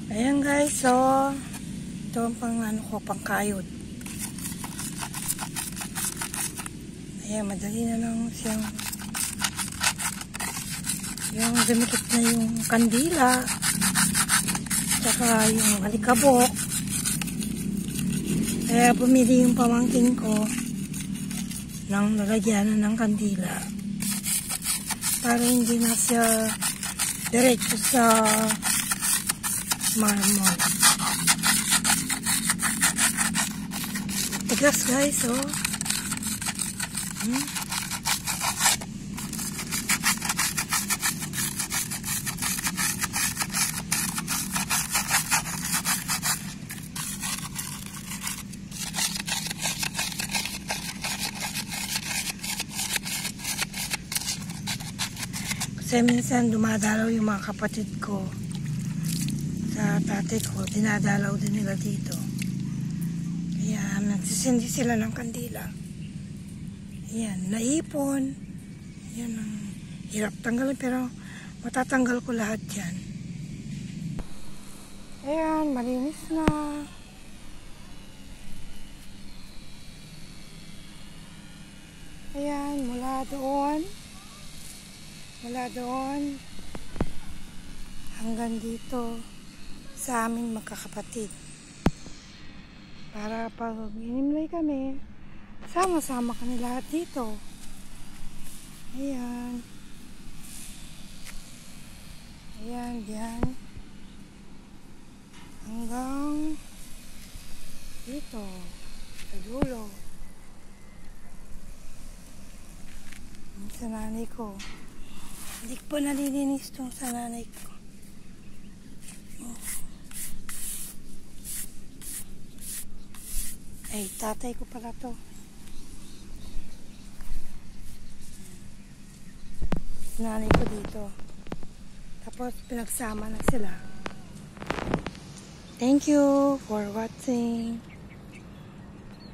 Ayan guys, so ito ang pang kayod. Ayan, madali na lang siyang yung dumikit na yung kandila tsaka yung alikabok. Kaya bumili yung pamangkin ko ng lalagyanan ng kandila para hindi na siya diretso sa marmol. Tigas guys, oh. Kasi minsan dumadalaw yung mga kapatid ko sa tatay ko, dinadalaw din nila dito. Kaya nagsisindi sila ng kandila. Ayan, naipon. Ayan, ang hirap tanggalin pero matatanggal ko lahat yan. Ayan, malinis na. Ayan, mula doon hanggang dito sa amin magkakapatid. Para pag inimlay kami, sama-sama kami lahat dito. Ayan. Ayan, diyan. Hanggang dito, sa dulo. Sa nanay ko. Hindi ko pa nalilinis itong sa nanay ko. Ay, tatay ko pala to. Nanay ko dito. Tapos pinagsama na sila. Thank you for watching.